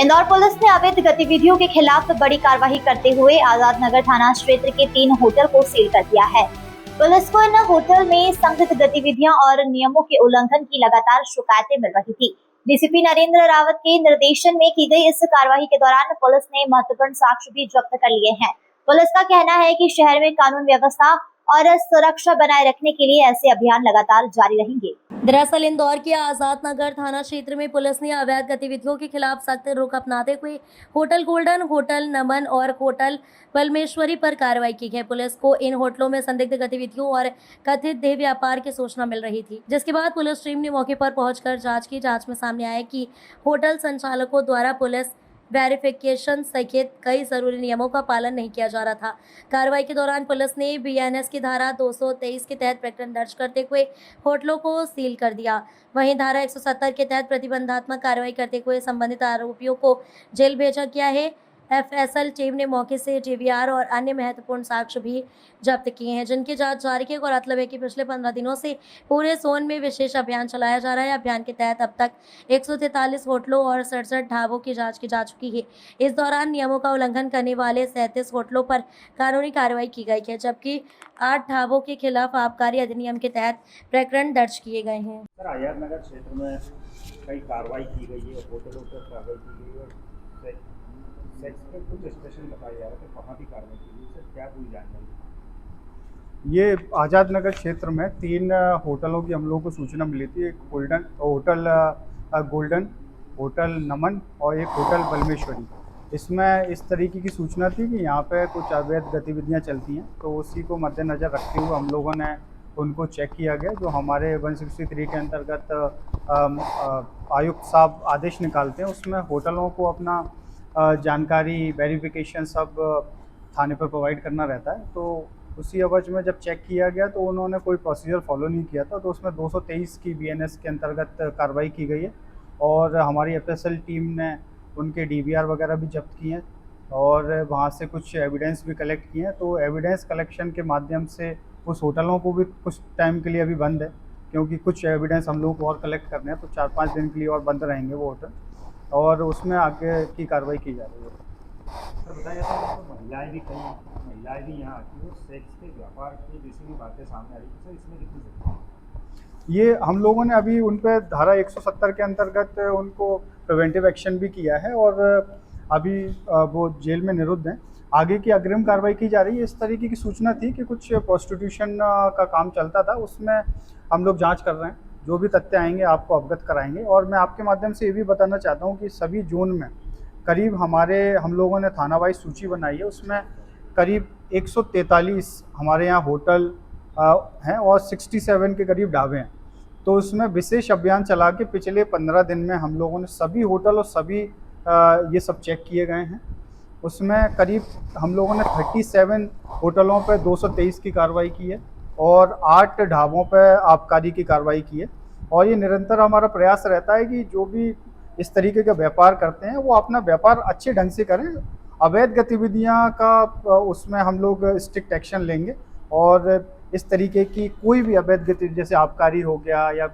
Indore police ने अवैध गतिविधियों के खिलाफ बड़ी कार्रवाई करते हुए आजाद नगर थाना क्षेत्र के 3 होटल को सील कर दिया है। पुलिस को इन होटल में संदिग्ध गतिविधियां और नियमों के उल्लंघन की लगातार शिकायतें मिल रही थी। डीसीपी नरेंद्र रावत के निर्देशन में की गई इस कार्रवाई के दौरान पुलिस ने महत्वपूर्ण साक्ष्य भी जब्त कर लिए हैं। पुलिस का कहना है कि शहर में कानून व्यवस्था और सुरक्षा बनाए रखने के लिए ऐसे अभियान लगातार जारी रहेंगे। दरअसल इंदौर के आजाद नगर थाना क्षेत्र में पुलिस ने अवैध गतिविधियों के खिलाफ सख्त रुख अपनाते हुए होटल गोल्डन, होटल नमन और होटल बलमेश्वरी पर कार्रवाई की है। पुलिस को इन होटलों में संदिग्ध गतिविधियों और कथित देह व्यापार की सूचना मिल रही थी, जिसके बाद पुलिस टीम ने मौके पर पहुंचकर जांच की। जांच में सामने आया कि होटल संचालकों द्वारा पुलिस वेरिफिकेशन सहित कई जरूरी नियमों का पालन नहीं किया जा रहा था। कार्रवाई के दौरान पुलिस ने बीएनएस की धारा 223 के तहत प्रकरण दर्ज करते हुए होटलों को सील कर दिया। वहीं धारा 170 के तहत प्रतिबंधात्मक कार्रवाई करते हुए संबंधित आरोपियों को जेल भेजा गया है। एफएसएल टीम ने मौके से डीवीआर और अन्य महत्वपूर्ण साक्ष्य भी जब्त किए हैं, जिनकी जांच जारी है। गौरतलब है कि पिछले 15 दिनों से पूरे जोन में विशेष अभियान चलाया जा रहा है। अभियान के तहत अब तक 143 होटलों और 67 ढाबों की जांच की जा चुकी है। इस दौरान नियमों का उल्लंघन करने वाले 37 होटलों पर कानूनी कार्रवाई की गई है, जबकि 8 ढाबों के खिलाफ आबकारी अधिनियम के तहत प्रकरण दर्ज किए गए हैं। सर, आजाद नगर क्षेत्र में कई कार्रवाई की गई है, होटलों पर कार्रवाई की गई है और सेक्स पे कुछ स्पेशल बताया जा रहा है, कहाँ की कार्रवाई की गई, सर क्या पूरी जानकारी? ये आज़ाद नगर क्षेत्र में 3 होटलों की हम लोगों को सूचना मिली थी। एक गोल्डन, होटल नमन और एक होटल बलमेश्वरी। इसमें इस तरीके की सूचना थी कि यहाँ पे कुछ अवैध गतिविधियाँ चलती हैं, तो उसी को मद्देनज़र रखते हुए हम लोगों ने उनको चेक किया गया। जो हमारे 163 के अंतर्गत आयुक्त साहब आदेश निकालते हैं, उसमें होटलों को अपना जानकारी वेरिफिकेशन सब थाने पर प्रोवाइड करना रहता है। तो उसी अवज में जब चेक किया गया तो उन्होंने कोई प्रोसीजर फॉलो नहीं किया था, तो उसमें 223 की बीएनएस के अंतर्गत कार्रवाई की गई है और हमारी एफएसएल टीम ने उनके डीवीआर वगैरह भी जब्त किए हैं और वहाँ से कुछ एविडेंस भी कलेक्ट किए हैं। तो एविडेंस कलेक्शन के माध्यम से उस होटलों को भी कुछ टाइम के लिए अभी बंद है, क्योंकि कुछ एविडेंस हम लोग को और कलेक्ट करने हैं, तो 4-5 दिन के लिए और बंद रहेंगे वो होटल और उसमें आगे की कार्रवाई की जा रही है। सर बताइए, तो महिलाएं भी यहाँ आती है, सेक्स के व्यापार की जैसी भी बातें सामने आ रही है, सर इसमें कितनी सच्चाई है? ये हम लोगों ने अभी उन पर धारा 170 के अंतर्गत उनको प्रिवेंटिव एक्शन भी किया है और अभी वो जेल में निरुद्ध हैं। आगे की अग्रिम कार्रवाई की जा रही है। इस तरीके की सूचना थी कि कुछ प्रोस्टिट्यूशन का काम चलता था, उसमें हम लोग जांच कर रहे हैं। जो भी तथ्य आएंगे आपको अवगत कराएंगे। और मैं आपके माध्यम से ये भी बताना चाहता हूँ कि सभी जोन में करीब हम लोगों ने थाना वाइज सूची बनाई है, उसमें करीब 143 हमारे यहाँ होटल हैं और 67 के करीब ढाबे हैं। तो उसमें विशेष अभियान चला के पिछले 15 दिन में हम लोगों ने सभी होटल और सभी ये सब चेक किए गए हैं। उसमें करीब हम लोगों ने 37 होटलों पर 223 की कार्रवाई की है और 8 ढाबों पर आबकारी की कार्रवाई की है। और ये निरंतर हमारा प्रयास रहता है कि जो भी इस तरीके का व्यापार करते हैं वो अपना व्यापार अच्छे ढंग से करें। अवैध गतिविधियां का उसमें हम लोग स्ट्रिक्ट एक्शन लेंगे और इस तरीके की कोई भी अवैध गतिविधि जैसे आबकारी हो गया या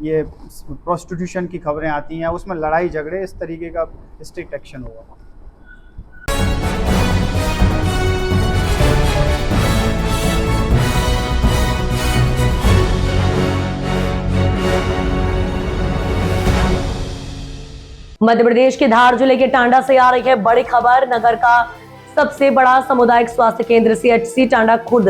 ये प्रोस्टिट्यूशन की खबरें आती हैं, उसमें लड़ाई झगड़े, इस तरीके का स्ट्रिक्ट एक्शन होगा। मध्य प्रदेश के धार जिले के टांडा से आ रही है बड़ी खबर। नगर का सबसे बड़ा सामुदायिक स्वास्थ्य केंद्र सीएचसी टांडा खुद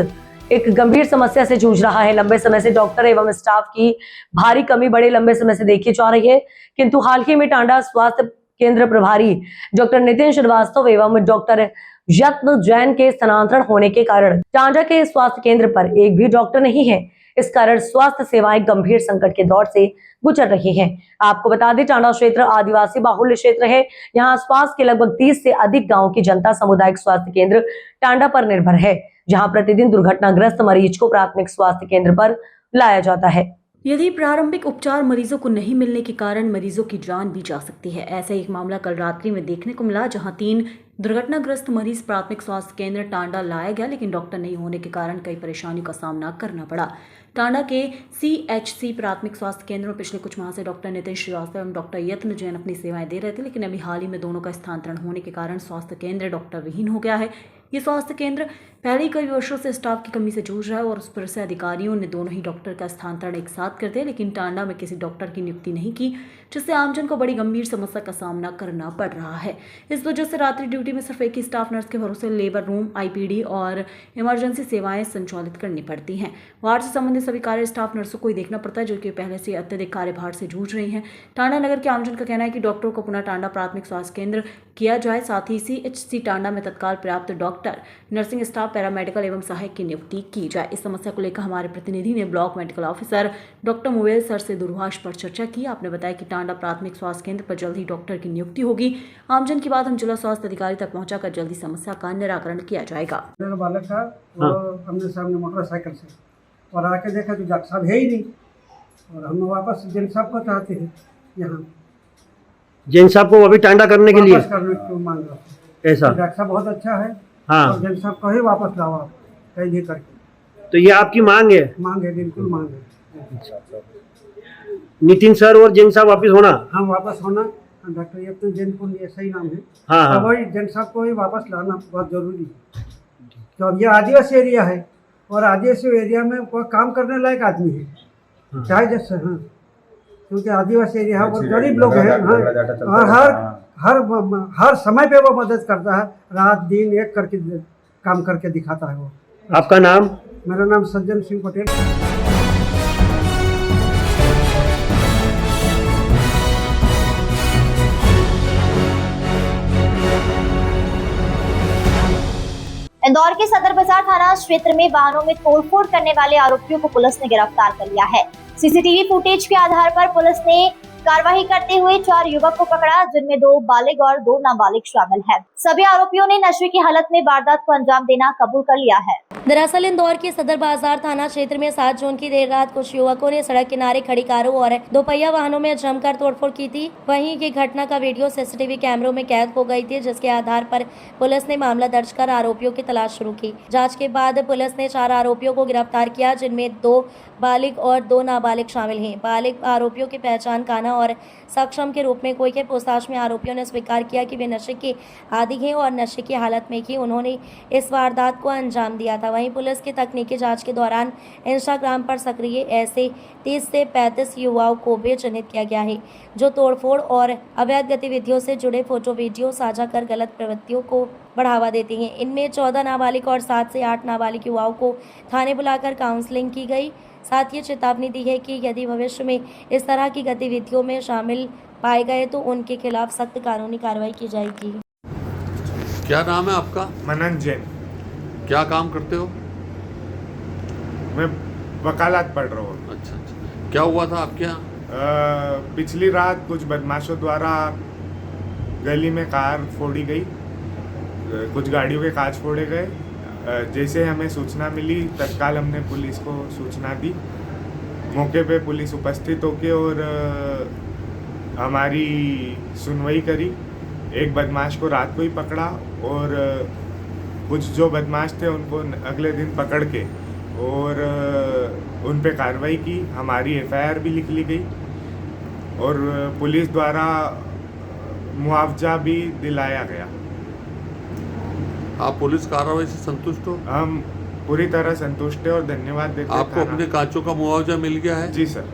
एक गंभीर समस्या से जूझ रहा है। लंबे समय से डॉक्टर एवं स्टाफ की भारी कमी बड़े लंबे समय से देखी जा रही है, किंतु हाल ही में टांडा स्वास्थ्य केंद्र प्रभारी डॉक्टर नितिन श्रीवास्तव एवं डॉक्टर यत्न जैन के स्थानांतरण होने के कारण टांडा के स्वास्थ्य केंद्र पर एक भी डॉक्टर नहीं है। इस कारण स्वास्थ्य सेवाएं गंभीर संकट के दौर से गुजर रही हैं। आपको बता दें, टांडा क्षेत्र आदिवासी बाहुल्य क्षेत्र है। यहाँ आसपास के लगभग 30 से अधिक गांवों की जनता सामुदायिक स्वास्थ्य केंद्र टांडा पर निर्भर है, जहां प्रतिदिन दुर्घटनाग्रस्त मरीज को प्राथमिक स्वास्थ्य केंद्र पर लाया जाता है। यदि प्रारंभिक उपचार मरीजों को नहीं मिलने के कारण मरीजों की जान भी जा सकती है। ऐसा एक मामला कल रात्रि में देखने को मिला, जहां 3 दुर्घटनाग्रस्त मरीज प्राथमिक स्वास्थ्य केंद्र टांडा लाया गया, लेकिन डॉक्टर नहीं होने के कारण कई परेशानियों का सामना करना पड़ा। टांडा के CHC प्राथमिक स्वास्थ्य केंद्र में पिछले कुछ माह से डॉक्टर नितिन श्रीवास्तव एवं डॉक्टर यत्न जैन अपनी सेवाएं दे रहे थे, लेकिन अभी हाल ही में दोनों का स्थानांतरण होने के कारण स्वास्थ्य केंद्र डॉक्टर विहीन हो गया है। ये स्वास्थ्य केंद्र पहले ही कई वर्षों से स्टाफ की कमी से जूझ रहा है और उस पर से अधिकारियों ने दोनों ही डॉक्टर का स्थानांतरण एक साथ कर दिया, लेकिन टांडा में किसी डॉक्टर की नियुक्ति नहीं की, जिससे आमजन को बड़ी गंभीर समस्या का सामना करना पड़ रहा है। इस वजह से रात्रि ड्यूटी में सिर्फ एक ही स्टाफ नर्स के भरोसे लेबर रूम, IPD और इमरजेंसी सेवाएं संचालित करनी पड़ती हैं। वार्ड से संबंधित सभी कार्य स्टाफ नर्सों को ही देखना पड़ता है, जो कि पहले से अत्यधिक कार्यभार से जूझ रही हैं। टांडा नगर के आमजन का कहना है कि डॉक्टरों को पुनः टांडा प्राथमिक स्वास्थ्य केंद्र किया जाए, साथ ही CHC टांडा में तत्काल पर्याप्त डॉक्टर, नर्सिंग स्टाफ, पैरामेडिकल एवं सहायक की नियुक्ति की जाए। इस समस्या को लेकर हमारे प्रतिनिधि ने block medical officer doctor Mowel sir से दूरभाष पर चर्चा की। आपने बताया कि टांडा प्राथमिक स्वास्थ्य केंद्र पर जल्द ही डॉक्टर की नियुक्ति होगी। आमजन की बात हम जिला स्वास्थ्य अधिकारी तक पहुंचाकर जल्दी समस्या का निराकरण किया जाएगा। मेरा बालक था वो हमने सामने मोटरसाइकिल से और आके देखा तो डॉक्टर साहब है ही नहीं, और हम वापस जैन साहब को चाहते हैं यहाँ जैन साहब को अभी टांडा करने के लिए वापस करने को मांग रहा हूँ। ऐसा। डॉक्टर साहब बहुत अच्छा है, हाँ। और जैन साहब को ही वापस लाओ आप कहीं भी करके। तो ये आपकी मांग है? मांग है, बिल्कुल मांग है। नितिन सर और जैन साहब वापिस होना? हाँ, वापस होना। डॉक्टर यत्न जैन को ये सही नाम है। हाँ, हाँ। वही जैन साहब को ही वापस लाना बहुत जरूरी है, तो ये आदिवासी एरिया है और आदिवासी एरिया में कोई काम करने लायक आदमी है, चाहे जैसे, हाँ, क्योंकि आदिवासी एरिया है, गरीब लोग हैं, हाँ, हर समय पे वो मदद करता है, रात दिन एक करके काम करके दिखाता है वो। आपका नाम? मेरा नाम सज्जन सिंह पटेल। इंदौर के सदर बाजार थाना क्षेत्र में वाहनों में तोड़फोड़ करने वाले आरोपियों को पुलिस ने गिरफ्तार कर लिया है। CCTV फुटेज के आधार पर पुलिस ने कार्रवाई करते हुए 4 युवक को पकड़ा, जिनमें 2 बालिग और 2 नाबालिग शामिल हैं। सभी आरोपियों ने नशे की हालत में वारदात को अंजाम देना कबूल कर लिया है। दरअसल इंदौर के सदर बाजार थाना क्षेत्र में 7 जून की देर रात कुछ युवकों ने सड़क किनारे खड़ी कारों और 2 पहिया वाहनों में जमकर तोड़फोड़ की थी। वहीं की घटना का वीडियो CCTV कैमरों में कैद हो गई थी, जिसके आधार पर पुलिस ने मामला दर्ज कर आरोपियों की तलाश शुरू की। जांच के बाद पुलिस ने 4 आरोपियों को गिरफ्तार किया, जिनमें 2 बालिग और 2 नाबालिग शामिल हैं। बालिग आरोपियों की पहचान काना और सक्षम के रूप में हुई है। पूछताछ में आरोपियों ने स्वीकार किया कि वे नशे के आदी हैं और नशे की हालत में ही उन्होंने इस वारदात को अंजाम दिया था। वहीं पुलिस की तकनीकी जांच के दौरान इंस्टाग्राम पर सक्रिय ऐसे 30 से 35 युवाओं को भी चिन्हित किया गया है, जो तोड़फोड़ और अवैध गतिविधियों से जुड़े फोटो वीडियो साझा कर गलत प्रवृत्तियों को बढ़ावा देते हैं। इनमें 14 नाबालिग और 7 से 8 नाबालिग युवाओं को थाने बुलाकर काउंसलिंग की गई। साथ ही चेतावनी दी है कि यदि भविष्य में इस तरह की गतिविधियों में शामिल पाए गए तो उनके खिलाफ सख्त कानूनी कार्रवाई की जाएगी। क्या नाम है आपका? मनन जैन। क्या काम करते हो? मैं वकालत पढ़ रहा हूँ। अच्छा अच्छा, क्या हुआ था आपके यहाँ? पिछली रात कुछ बदमाशों द्वारा गली में कार फोड़ी गई, कुछ गाड़ियों के कांच फोड़े गए। जैसे हमें सूचना मिली तत्काल हमने पुलिस को सूचना दी। मौके पे पुलिस उपस्थित होके और हमारी सुनवाई करी। एक बदमाश को रात को ही पकड़ा और कुछ जो बदमाश थे उनको अगले दिन पकड़ के और उन पे कार्रवाई की। हमारी FIR भी लिख ली गई और पुलिस द्वारा मुआवजा भी दिलाया गया। आप पुलिस कार्रवाई से संतुष्ट हो? हम पूरी तरह संतुष्ट हैं और धन्यवाद देते हैं। आपको अपने कांचों का मुआवजा मिल गया है? जी सर।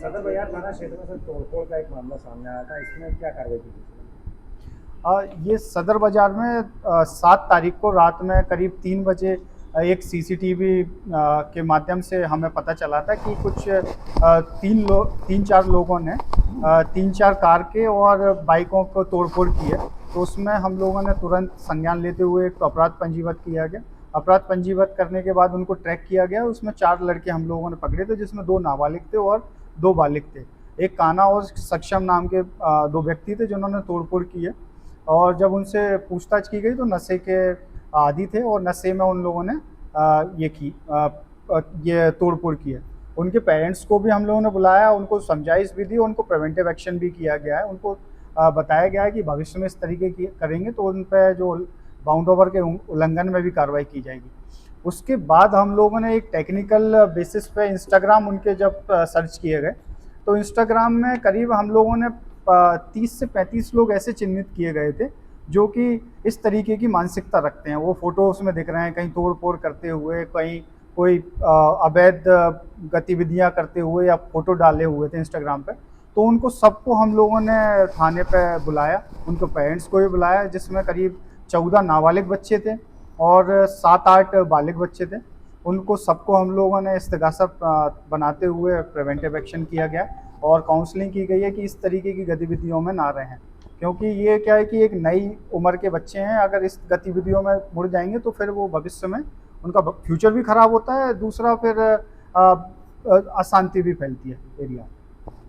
सदर बाजार थाना क्षेत्र में सर तोड़फोड़ का एक मामला सामने आया था, इसमें क्या कार्रवाई की गई? ये सदर बाजार में 7 तारीख को रात में करीब 3 बजे एक CCTV के माध्यम से हमें पता चला था कि कुछ 3-4 लोगों ने 3-4 कार के और बाइकों को तोड़फोड़ की है। तो उसमें हम लोगों ने तुरंत संज्ञान लेते हुए एक अपराध पंजीबद्ध किया गया। अपराध पंजीबद्ध करने के बाद उनको ट्रैक किया गया। उसमें 4 लड़के हम लोगों ने पकड़े थे, जिसमें 2 नाबालिग थे और 2 बालिग थे। एक काना और सक्षम नाम के 2 व्यक्ति थे जिन्होंने तोड़फोड़ की है। और जब उनसे पूछताछ की गई तो नशे के आदी थे और नशे में उन लोगों ने ये तोड़फोड़ की है। उनके पेरेंट्स को भी हम लोगों ने बुलाया, उनको समझाइश भी दी, उनको प्रिवेंटिव एक्शन भी किया गया है। उनको बताया गया है कि भविष्य में इस तरीके की करेंगे तो उन पर जो बाउंड ओवर के उल्लंघन में भी कार्रवाई की जाएगी। उसके बाद हम लोगों ने एक टेक्निकल बेसिस पे इंस्टाग्राम उनके जब सर्च किए गए तो इंस्टाग्राम में करीब हम लोगों ने 30 से 35 लोग ऐसे चिन्हित किए गए थे जो कि इस तरीके की मानसिकता रखते हैं। वो फोटो उसमें दिख रहे हैं, कहीं तोड़ फोड़ करते हुए, कहीं कोई अवैध गतिविधियां करते हुए या फोटो डाले हुए थे इंस्टाग्राम पे। तो उनको सबको हम लोगों ने थाने पे बुलाया, उनको पेरेंट्स को भी बुलाया, जिसमें करीब 14 नाबालिग बच्चे थे और 7-8 बालिग बच्चे थे। उनको सबको हम लोगों ने इस्तिगासा बनाते हुए प्रिवेंटिव एक्शन किया गया और काउंसलिंग की गई है कि इस तरीके की गतिविधियों में ना रहें, क्योंकि ये क्या है कि एक नई उम्र के बच्चे हैं, अगर इस गतिविधियों में मुड़ जाएंगे तो फिर वो भविष्य में उनका फ्यूचर भी खराब होता है, दूसरा फिर अशांति भी फैलती है एरिया।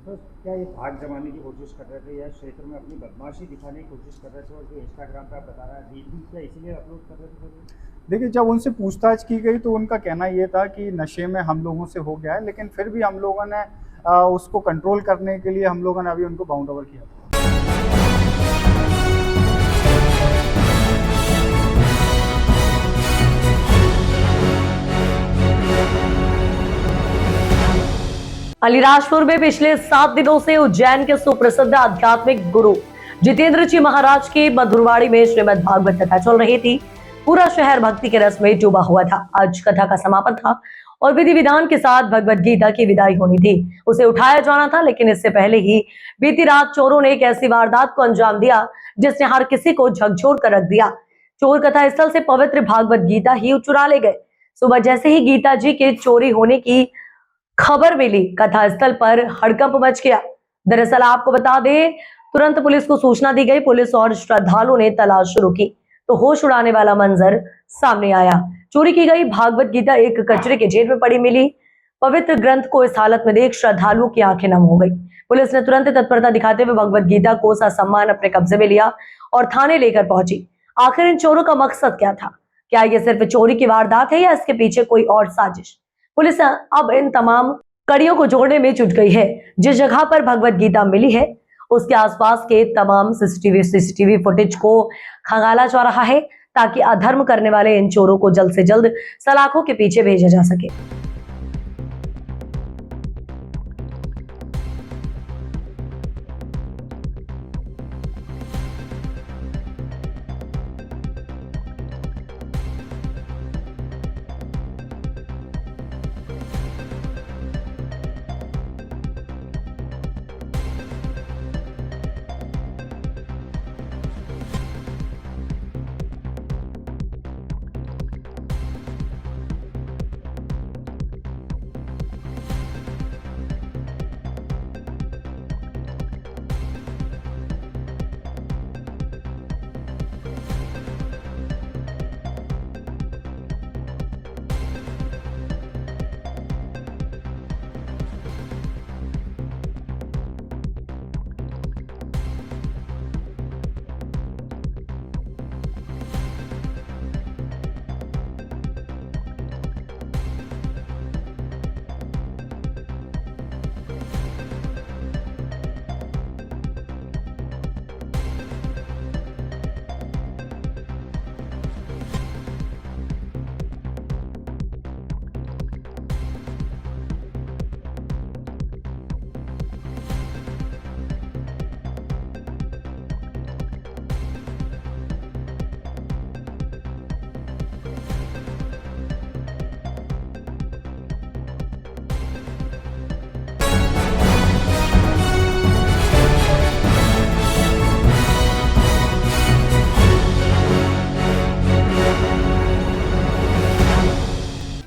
तो क्या ये भाग जमाने की कोशिश कर रहे थे या क्षेत्र में अपनी बदमाशी दिखाने की कोशिश कर रहे थे, और जो इंस्टाग्राम पे आप बता रहा है रील क्या इसीलिए अपलोड कर रहे थे? देखिए, जब उनसे पूछताछ की गई तो उनका कहना ये था कि नशे में हम लोगों से हो गया है, लेकिन फिर भी हम लोगों ने उसको कंट्रोल करने के लिए हम लोगों ने अभी उनको बाउंड ओवर किया। अलीराजपुर में पिछले 7 दिनों से उज्जैन के सुप्रसिद्ध आध्यात्मिक गुरु जितेंद्र जी महाराज की मधुरवाड़ी में श्रीमद् भागवत कथा चल रही थी। पूरा शहर भक्ति के रस में डूबा हुआ था। आज कथा का समापन था और विधि विधान के साथ भगवत गीता की विदाई होनी थी। उसे उठाया जाना था, लेकिन इससे पहले ही बीती रात चोरों ने एक ऐसी वारदात को अंजाम दिया जिसने हर किसी को झकझोर कर रख दिया। चोर कथा स्थल से पवित्र भागवत गीता ही चुरा ले गए। सुबह जैसे ही गीता जी के चोरी होने की खबर मिली, कथा स्थल पर हड़कंप मच गया। दरअसल आपको बता दें, तुरंत पुलिस को सूचना दी गई। पुलिस और श्रद्धालुओं ने तलाश शुरू की तो होश उड़ाने वाला मंजर सामने आया। चोरी की गई भागवत गीता एक कचरे के ढेर में पड़ी मिली। पवित्र ग्रंथ को इस हालत में देख श्रद्धालुओं की आंखें नम हो गई। पुलिस ने तुरंत तत्परता दिखाते हुए भगवत गीता को ससम्मान अपने कब्जे में लिया और थाने लेकर पहुंची। आखिर इन चोरों का मकसद क्या था? क्या ये सिर्फ चोरी की वारदात है या इसके पीछे कोई और साजिश? पुलिस अब इन तमाम कड़ियों को जोड़ने में जुट गई है। जिस जगह पर भगवत गीता मिली है उसके आसपास के तमाम सीसीटीवी फुटेज को खंगाला जा रहा है ताकि अधर्म करने वाले इन चोरों को जल्द से जल्द सलाखों के पीछे भेजा जा सके।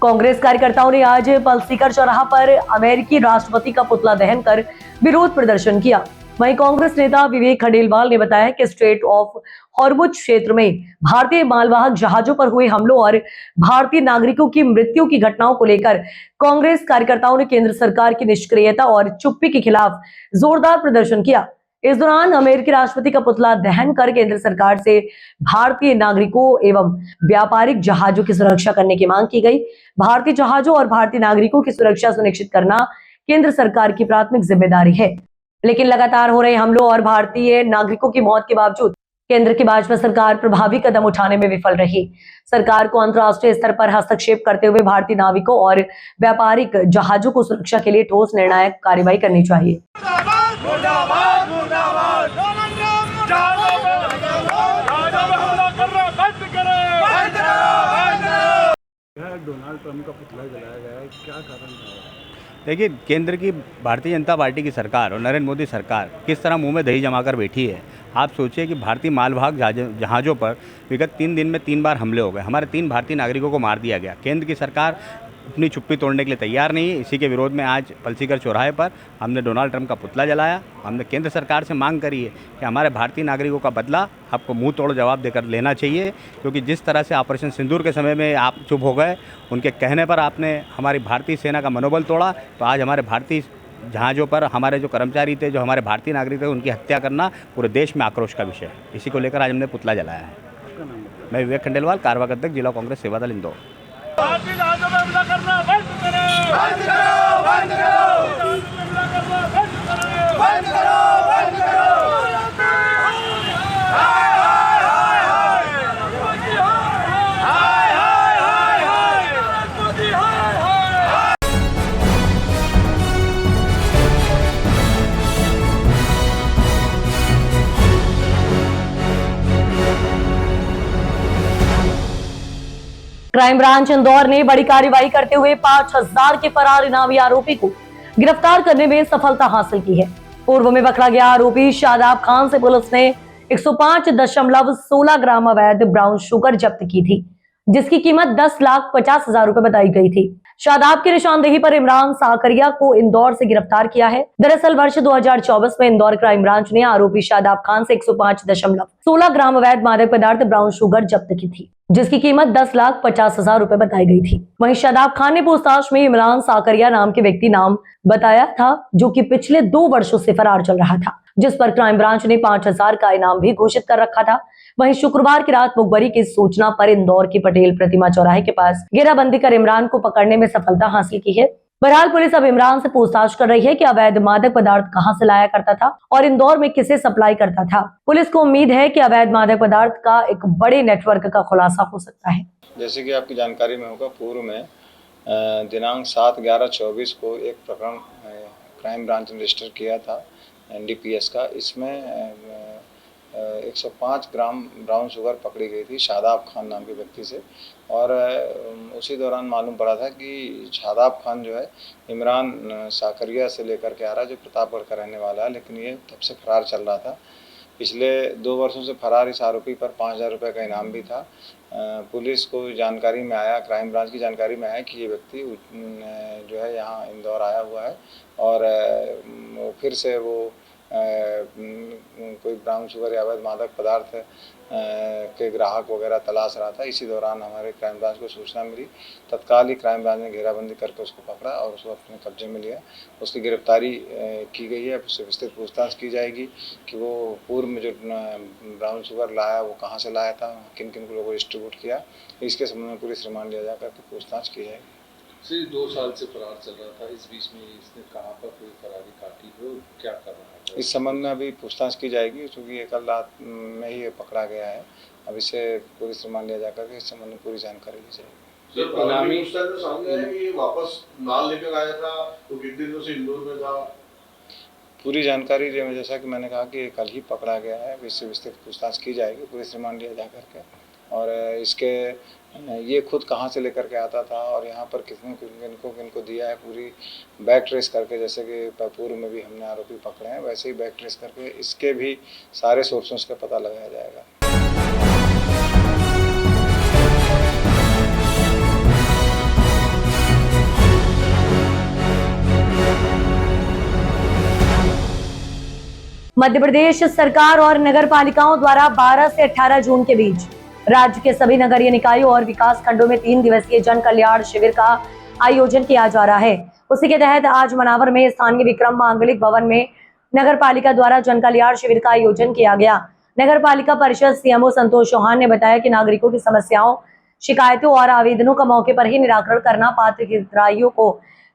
कांग्रेस कार्यकर्ताओं ने आज पलसीकर चौराहा पर अमेरिकी राष्ट्रपति का पुतला दहन कर विरोध प्रदर्शन किया। वहीं कांग्रेस नेता विवेक खंडेलवाल ने बताया कि स्ट्रेट ऑफ हॉर्मुज क्षेत्र में भारतीय मालवाहक जहाजों पर हुए हमलों और भारतीय नागरिकों की मृत्यु की घटनाओं को लेकर कांग्रेस कार्यकर्ताओं ने केंद्र सरकार की निष्क्रियता और चुप्पी के खिलाफ जोरदार प्रदर्शन किया। इस दौरान अमेरिकी राष्ट्रपति का पुतला दहन कर केंद्र सरकार से भारतीय नागरिकों एवं व्यापारिक जहाजों की सुरक्षा करने की मांग की गई। भारतीय जहाजों और भारतीय नागरिकों की सुरक्षा सुनिश्चित करना केंद्र सरकार की प्राथमिक जिम्मेदारी है, लेकिन लगातार हो रहे हमलों और भारतीय नागरिकों की मौत के बावजूद केंद्र की भाजपा सरकार प्रभावी कदम उठाने में विफल रही। सरकार को अंतर्राष्ट्रीय स्तर पर हस्तक्षेप करते हुए भारतीय नाविकों और व्यापारिक जहाजों को सुरक्षा के लिए ठोस निर्णायक कार्रवाई करनी चाहिए। डोनाल्ड ट्रंप का पुतला जलाया गया है, क्या कारण है? देखिए, केंद्र की भारतीय जनता पार्टी की सरकार और नरेंद्र मोदी सरकार किस तरह मुंह में दही जमाकर बैठी है। आप सोचिए कि भारतीय मालवाहक जहाज़ों पर विगत 3 दिन में 3 बार हमले हो गए, हमारे 3 भारतीय नागरिकों को मार दिया गया। केंद्र की सरकार अपनी चुप्पी तोड़ने के लिए तैयार नहीं है। इसी के विरोध में आज पलसीकर चौराहे पर हमने डोनाल्ड ट्रंप का पुतला जलाया। हमने केंद्र सरकार से मांग करी है कि हमारे भारतीय नागरिकों का बदला आपको मुंह तोड़ जवाब देकर लेना चाहिए, क्योंकि जिस तरह से ऑपरेशन सिंदूर के समय में आप चुप हो गए, उनके कहने पर आपने हमारी भारतीय सेना का मनोबल तोड़ा, तो आज हमारे भारतीय जहाज़ों पर हमारे जो कर्मचारी थे, जो हमारे भारतीय नागरिक थे, उनकी हत्या करना पूरे देश में आक्रोश का विषय है। इसी को लेकर आज हमने पुतला जलाया है। मैं विवेक खंडेलवाल, कार्यवाहक अध्यक्ष, जिला कांग्रेस सेवादल इंदौर। क्राइम ब्रांच इंदौर ने बड़ी कार्रवाई करते हुए 5000 के फरार इनामी आरोपी को गिरफ्तार करने में सफलता हासिल की है। पूर्व में पकड़ा गया आरोपी शादाब खान से पुलिस ने 105.16 ग्राम अवैध ब्राउन शुगर जब्त की थी, जिसकी कीमत 10,50,000 रुपए बताई गई थी। शादाब की निशानदेही पर इमरान साकरिया को इंदौर से गिरफ्तार किया है। दरअसल वर्ष 2024 में इंदौर क्राइम ब्रांच ने आरोपी शादाब खान से 105.16 ग्राम अवैध मादक पदार्थ ब्राउन शुगर जब्त की थी, जिसकी कीमत 10,50,000 रुपए बताई गई थी। वहीं शादाब खान ने पूछताछ में इमरान साकरिया नाम के व्यक्ति नाम बताया था, जो कि पिछले 2 वर्षों से फरार चल रहा था, जिस पर क्राइम ब्रांच ने 5,000 का इनाम भी घोषित कर रखा था। वहीं शुक्रवार की रात मुखबरी की सूचना पर इंदौर की पटेल प्रतिमा चौराहे के पास घेराबंदी कर इमरान को पकड़ने में सफलता हासिल की है। बहरहाल पुलिस अब इमरान से पूछताछ कर रही है कि अवैध मादक पदार्थ कहां से लाया करता था और इंदौर में किसे सप्लाई करता था। पुलिस को उम्मीद है कि अवैध मादक पदार्थ का एक बड़े नेटवर्क का खुलासा हो सकता है। जैसे कि आपकी जानकारी में होगा, पूर्व में दिनांक 7/11/24 को एक प्रकरण क्राइम ब्रांच ने रजिस्टर किया था NDPS का। इसमें 105 ग्राम ब्राउन शुगर पकड़ी गई थी शादाब खान नाम के व्यक्ति से, और उसी दौरान मालूम पड़ा था कि शादाब खान जो है इमरान साकरिया से लेकर के आ रहा है, जो प्रतापगढ़ का रहने वाला है, लेकिन ये तब से फरार चल रहा था। पिछले 2 वर्षों से फरार इस आरोपी पर 5,000 रुपये का इनाम भी था। पुलिस को जानकारी में आया, क्राइम ब्रांच की जानकारी में आया कि ये व्यक्ति जो है यहाँ इंदौर आया हुआ है और फिर से वो कोई ब्राउन शुगर या अवैध मादक पदार्थ के ग्राहक वगैरह तलाश रहा था। इसी दौरान हमारे क्राइम ब्रांच को सूचना मिली, तत्काल ही क्राइम ब्रांच ने घेराबंदी करके उसको पकड़ा और उसको अपने कब्जे में लिया। उसकी गिरफ्तारी की गई है। उससे विस्तृत पूछताछ की जाएगी कि वो पूर्व में जो ब्राउन शुगर लाया वो कहाँ से लाया था, किन किन को लोगों को डिस्ट्रीब्यूट किया, इसके संबंध में पुलिस रिमांड लिया जाकर के पूछताछ की जाएगी। 2 साल से फरार चल रहा था, इस बीच में इसने कहाँ पर कोई फरारी काटी है, क्या कर रहा है? इस संबंध में अभी पूछताछ की जाएगी, क्योंकि ये कल रात में ही पकड़ा गया है। अब इसे पुलिस रिमांड लिया जाकर के इस संबंध में पूरी जानकारी ली जाएगी। इनामी सामने है कि वापस माल लेकर आया था, तो कितने दिनों से इंदौर में था? पूरी जानकारी जैसा कि मैंने कहा कि कल ही पकड़ा गया है, इससे विस्तृत पूछताछ की जाएगी, पुलिस रिमांड लिया जा करके, और इसके ये खुद कहाँ से लेकर के आता था और यहाँ पर किनको दिया है, पूरी बैक ट्रेस करके, जैसे कि पूर्व में भी हमने आरोपी पकड़े हैं, वैसे ही बैक ट्रेस करके इसके भी सारे सोर्सेस का पता लगाया जाएगा। मध्य प्रदेश सरकार और नगर पालिकाओं द्वारा 12 से 18 जून के बीच राज्य के सभी नगरीय निकायों और विकास खंडों में 3 दिवसीय जन कल्याण शिविर का आयोजन किया जा रहा है। उसी के तहत आज मनावर में स्थानीय विक्रम मांगलिक भवन में नगर पालिका द्वारा जन कल्याण शिविर का आयोजन किया गया। नगर पालिका परिषद सीएमओ संतोष चौहान ने बताया कि नागरिकों की समस्याओं, शिकायतों और आवेदनों का मौके पर ही निराकरण करना, पात्र हितग्राहियों को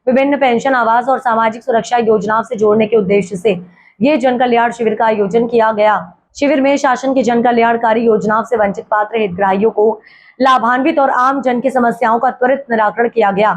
विभिन्न पेंशन, आवास और सामाजिक सुरक्षा योजनाओं से जोड़ने के उद्देश्य से ये जन कल्याण शिविर का आयोजन किया गया। शिविर में शासन की जन कल्याणकारी योजनाओं से वंचित पात्र हितग्राहियों को लाभान्वित और आम जन की समस्याओं का त्वरित निराकरण किया गया।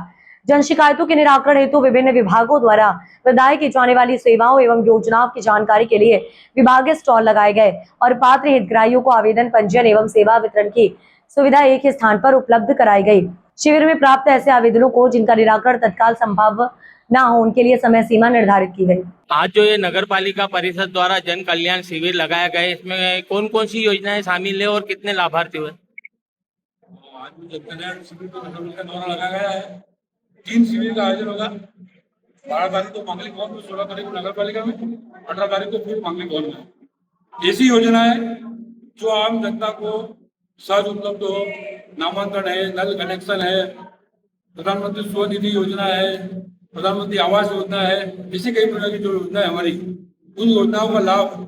जन शिकायतों के निराकरण हेतु विभिन्न विभागों द्वारा प्रदाय की जाने वाली सेवाओं एवं योजनाओं की जानकारी के लिए विभागीय स्टॉल लगाए गए और पात्र हितग्राहियों को आवेदन, पंजीयन एवं सेवा वितरण की सुविधा एक ही स्थान पर उपलब्ध कराई गई। शिविर में प्राप्त ऐसे आवेदनों को जिनका निराकरण तत्काल संभव न हो, उनके लिए समय सीमा निर्धारित की गई। आज जो ये नगर पालिका परिषद द्वारा जन कल्याण शिविर लगाया गया है, इसमें कौन कौन सी योजनाएं शामिल है और कितने लाभार्थी हुए? आज जन कल्याण शिविर को नगर पालिका द्वारा लगाया गया है। 3 शिविर का आयोजन होगा। 12 तारीख को मांगलिक भवन में, 16 तारीख को नगर पालिका में, 18 तारीख को फिर मांगलिक भवन में। ऐसी योजना है जो आम जनता को सहज उपलब्ध हो। नामांकन है, नल कनेक्शन है, प्रधानमंत्री स्वनिधि योजना है, प्रधानमंत्री आवास योजना है, ऐसी कई प्रकार की जो योजना है हमारी, उन योजनाओं का लाभ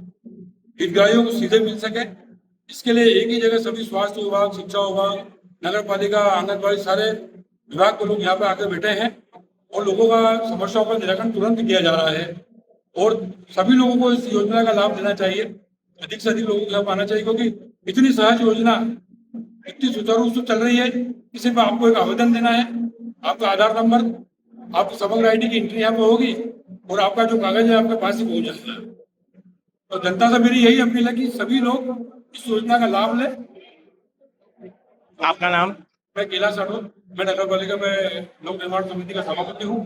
हितग्राहियों को सीधे मिल सके, इसके लिए एक ही जगह सभी स्वास्थ्य विभाग, शिक्षा विभाग, नगर पालिका, आंगनबाड़ी, सारे विभाग के लोग यहाँ पे आकर बैठे हैं और लोगों का समस्याओं का निराकरण तुरंत किया जा रहा है। और सभी लोगों को इस योजना का लाभ देना चाहिए, अधिक से अधिक लोगों को यहाँ आना चाहिए, क्योंकि इतनी सहज योजना, इतनी सुचारू रूप से चल रही है। किसी पर आपको एक आवेदन देना है, आपका आधार नंबर, आपकी समग्र आईडी की एंट्री यहाँ पे होगी और आपका जो कागज है आपके पास ही पहुंच जाएगा। तो जनता से मेरी यही अपील है कि सभी लोग इस योजना का लाभ लें। आपका नाम? मैं कैलाश राठौर, मैं नगर पालिका में लोक निर्माण समिति का सभापति हूँ।